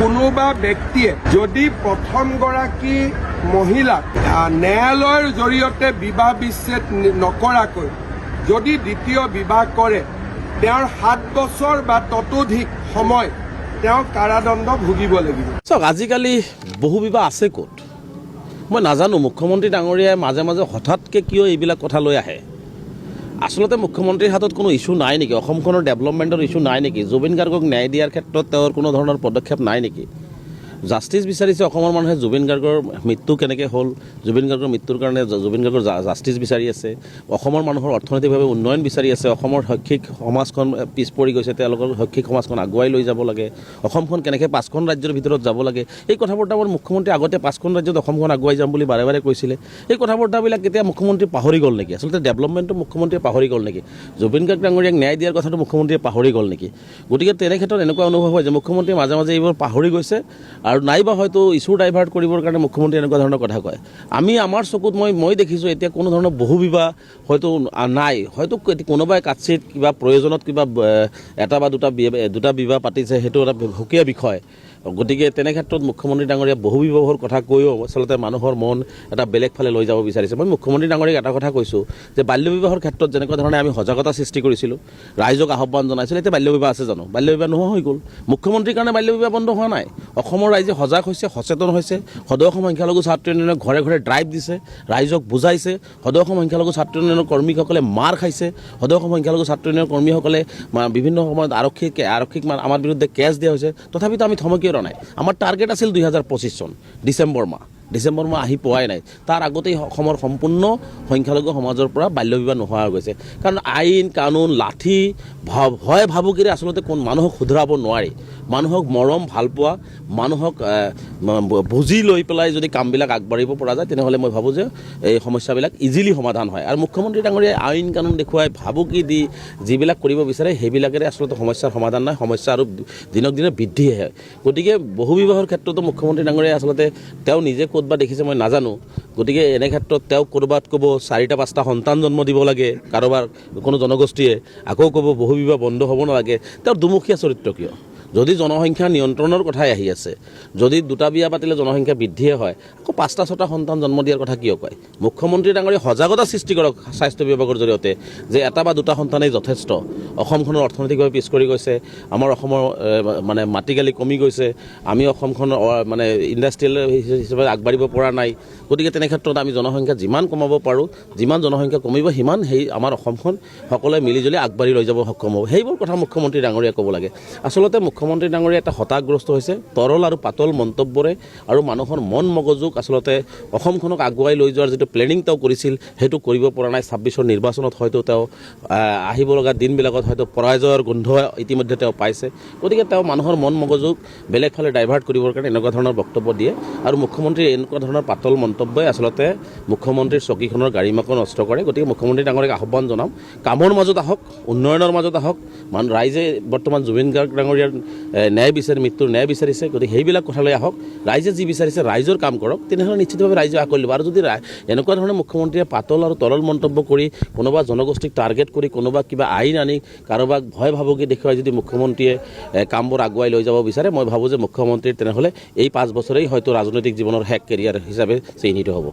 কোনোবা ব্যক্তিয়ে যদি প্ৰথমগৰাকী মহিলাক ন্যায়ালয়ৰ জৰিয়তে বিবাহ বিচ্ছেদ নকৰাকৈ যদি দ্বিতীয় বিবাহ কৰে তেওঁৰ 7 বছৰ বা ততোধিক সময় তেওঁ কাৰাদণ্ড ভুগিব লাগিব। চাওক, আজিকালি বহু বিবাহ আছে ক'ত মই নাজানো। মুখ্যমন্ত্ৰী ডাঙৰীয়াই মাজে মাজে হঠাৎকৈ কিয় এইবিলাক কথা লৈ আহে। আচলতে মুখ্যমন্ত্ৰীৰ হাতত কোনো ইছ্যু নাই নেকি? অসমখনৰ ডেভেলপমেণ্টৰ ইছ্যু নাই নেকি? জুবিন গাৰ্গক ন্যায় দিয়াৰ ক্ষেত্ৰত তেওঁৰ কোনো ধৰণৰ পদক্ষেপ নাই নেকি? জাষ্টিছ বিচাৰিছে অসমৰ মানুহে। জুবিন গাৰ্গৰ মৃত্যু কেনেকৈ হ'ল, জুবিন গাৰ্গৰ মৃত্যুৰ কাৰণে জুবিন গাৰ্গৰ জাষ্টিছ বিচাৰি আছে। অসমৰ মানুহৰ অৰ্থনৈতিকভাৱে উন্নয়ন বিচাৰি আছে। অসমৰ শৈক্ষিক সমাজখন পিছ পৰি গৈছে, তেওঁলোকৰ শৈক্ষিক সমাজখন আগুৱাই লৈ যাব লাগে। অসমখন কেনেকৈ 5খন ৰাজ্যৰ ভিতৰত যাব লাগে, এই কথা বতৰাবোৰ মুখ্যমন্ত্ৰী আগতে 5খন ৰাজ্যত অসমখন আগুৱাই যাম বুলি বাৰে বাৰে কৈছিলে। এই কথা বতৰাবিলাক কেতিয়া মুখ্যমন্ত্ৰী পাহৰি গ'ল নেকি? আচলতে ডেভেলপমেণ্টটো মুখ্যমন্ত্ৰীয়ে পাহৰি গ'ল নেকি? জুবিন গাৰ্গ ডাঙৰীয়াক ন্যায় দিয়াৰ কথাটো মুখ্যমন্ত্ৰীয়ে পাহৰি গ'ল নেকি? গতিকে তেনে ক্ষেত্ৰত এনেকুৱা অনুভৱ হয় যে মুখ্যমন্ত্ৰীয়ে মাজে মাজে এইবোৰ পাহৰি গৈছে আৰু নাইবা হয়তো ইছ্যু ডাইভাৰ্ট কৰিবৰ কাৰণে মুখ্যমন্ত্ৰী এনেকুৱা ধৰণৰ কথা কয়। আমাৰ চকুত মই দেখিছোঁ এতিয়া কোনো ধৰণৰ বহু বিবাহ হয়তো নাই। হয়তো কোনোবাই কাটচিত কিবা প্ৰয়োজনত কিবা এটা বা দুটা বিবাহ পাতিছে, সেইটো এটা সুকীয়া বিষয়। গতিকে তেনে ক্ষেত্ৰত মুখ্যমন্ত্ৰী ডাঙৰীয়া বহু বিবাহৰ কথা কৈও আচলতে মানুহৰ মন এটা বেলেগ ফালে লৈ যাব বিচাৰিছে। মই মুখ্যমন্ত্ৰী ডাঙৰীয়াক এটা কথা কৈছোঁ যে বাল্য বিবাহৰ ক্ষেত্ৰত যেনেকুৱা ধৰণে আমি সজাগতা সৃষ্টি কৰিছিলোঁ, ৰাইজক আহ্বান জনাইছিলোঁ, এতিয়া বাল্য বিবাহ আছে জানো? বাল্য বিবাহ নোহোৱা হৈ গ'ল। মুখ্যমন্ত্ৰীৰ কাৰণে বাল্য বিবাহ বন্ধ হোৱা নাই। অসমৰ ৰাইজে সজাগ হৈছে, সচেতন হৈছে। সদৌ অসম সংখ্যালঘু ছাত্ৰ ইউনিয়নে ঘৰে ঘৰে ড্ৰাইভ দিছে, ৰাইজক বুজাইছে। সদৌ অসম সংখ্যালঘু ছাত্ৰ ইউনিয়নৰ কৰ্মীসকলে মাৰ খাইছে। সদৌ অসম সংখ্যালঘু ছাত্ৰ ইউনিয়নৰ কৰ্মীসকলে বিভিন্ন সময়ত আৰক্ষীক আমাৰ বিৰুদ্ধে কেছ দিয়া হৈছে। তথাপিতো আমি থমকি ৰা নাই। আমাৰ টাৰ্গেট আছিল 2025 চন ডিচেম্বৰ মাহ আহি পোৱাই নাই। তাৰ আগতেই অসমৰ সম্পূৰ্ণ সংখ্যালঘু সমাজৰ পৰা বাল্য বিবাহ নোহোৱা হৈ গৈছে। কাৰণ আইন কানুন লাঠি ভয় ভাবুকিৰে আচলতে মানুহক শুধৰাব নোৱাৰি। মানুহক মৰম ভালপোৱা, মানুহক বুজি লৈ পেলাই যদি কামবিলাক আগবাঢ়িব পৰা যায়, তেনেহ'লে মই ভাবোঁ যে এই সমস্যাবিলাক ইজিলি সমাধান হয়। আৰু মুখ্যমন্ত্ৰী ডাঙৰীয়াই আইন কানুন দেখুৱাই ভাবুকি দি যিবিলাক কৰিব বিচাৰে সেইবিলাকেৰে আচলতে সমস্যাৰ সমাধান নাই, সমস্যা আৰু দিনক দিনে বৃদ্ধিহে হয়। গতিকে বহু বিবাহৰ ক্ষেত্ৰতো মুখ্যমন্ত্ৰী ডাঙৰীয়াই আচলতে তেওঁ নিজে ক'তবা দেখিছে মই নাজানো। গতিকে এনে ক্ষেত্ৰত তেওঁ ক'ৰবাত ক'ব 4টা-5টা সন্তান জন্ম দিব লাগে কাৰোবাৰ কোনো জনগোষ্ঠীয়ে, আকৌ ক'ব বহু বিবাহ বন্ধ হ'ব নালাগে। তেওঁৰ দুমুখীয়া চৰিত্ৰ কিয়? যদি জনসংখ্যা নিয়ন্ত্ৰণৰ কথাই আহি আছে, যদি 2টা বিয়া পাতিলে জনসংখ্যা বৃদ্ধিয়ে হয়, আকৌ 5টা-6টা সন্তান জন্ম দিয়াৰ কথা কিয় কয়? মুখ্যমন্ত্ৰী ডাঙৰীয়া সজাগতা সৃষ্টি কৰক স্বাস্থ্য বিভাগৰ জৰিয়তে যে 1 বা 2টা সন্তানেই যথেষ্ট। অসমখনৰ অৰ্থনৈতিকভাৱে পিছ পৰি গৈছে, আমাৰ অসমৰ মানে মাটিকালি কমি গৈছে, আমি অসমখন মানে ইণ্ডাষ্ট্ৰিয়েল হিচাপে আগবাঢ়িব পৰা নাই। গতিকে তেনে ক্ষেত্ৰত আমি জনসংখ্যা যিমান কমাব পাৰোঁ, যিমান জনসংখ্যা কমিব সিমান আমাৰ অসমখন সকলোৱে মিলিজুলি আগবাঢ়ি লৈ যাব সক্ষম হ'ব। সেইবোৰ কথা মুখ্যমন্ত্ৰী ডাঙৰীয়াই ক'ব লাগে। আচলতে মুখ্যমন্ত্ৰী ডাঙৰীয়া এটা হতাশগ্ৰস্ত হৈছে তৰল আৰু পাতল মন্তব্যৰে, আৰু মানুহৰ মন মগজুক আচলতে অসমখনক আগুৱাই লৈ যোৱাৰ যিটো প্লেনিং তেওঁ কৰিছিল সেইটো কৰিব পৰা নাই। 26ৰ নিৰ্বাচনত হয়তো তেওঁ আহিব লগা দিনবিলাকত হয়তো পৰাজয়ৰ গোন্ধ ইতিমধ্যে তেওঁ পাইছে। গতিকে তেওঁ মানুহৰ মন মগজুক বেলেগ ফালে ডাইভাৰ্ট কৰিবৰ কাৰণে এনেকুৱা ধৰণৰ বক্তব্য দিয়ে। আৰু মুখ্যমন্ত্ৰীৰ এনেকুৱা ধৰণৰ পাতল মন্তব্যই আচলতে মুখ্যমন্ত্ৰীৰ চকীখনৰ গাড়ীমাকো নষ্ট কৰে। গতিকে মুখ্যমন্ত্ৰী ডাঙৰীয়াক আহ্বান জনাম, কামৰ মাজত আহক, উন্নয়নৰ মাজত আহক। ৰাইজে বৰ্তমান জুবিন গাৰ্গ ডাঙৰীয়াৰ মৃত্যুৰ ন্যায় বিচাৰিছে। গতিকে সেইবিলাক কথালৈ আহক, ৰাইজে যি বিচাৰিছে ৰাইজৰ কাম কৰক, তেনেহ'লে নিশ্চিতভাৱে ৰাইজে আঁকোৱালি ল'ব। আৰু যদি এনেকুৱা ধৰণৰ মুখ্যমন্ত্ৰীয়ে পাতল আৰু তৰল মন্তব্য কৰি কোনোবা জনগোষ্ঠীক টাৰ্গেট কৰি কোনোবা কিবা আইন আনি কাৰোবাক ভয় ভাবুকি দেখুৱাই যদি মুখ্যমন্ত্ৰীয়ে কামবোৰ আগুৱাই লৈ যাব বিচাৰে, মই ভাবোঁ যে মুখ্যমন্ত্ৰীৰ তেনেহ'লে এই 5 বছৰেই হয়তো ৰাজনৈতিক জীৱনৰ শেষ কেৰিয়াৰ হিচাপে চিহ্নিত হ'ব।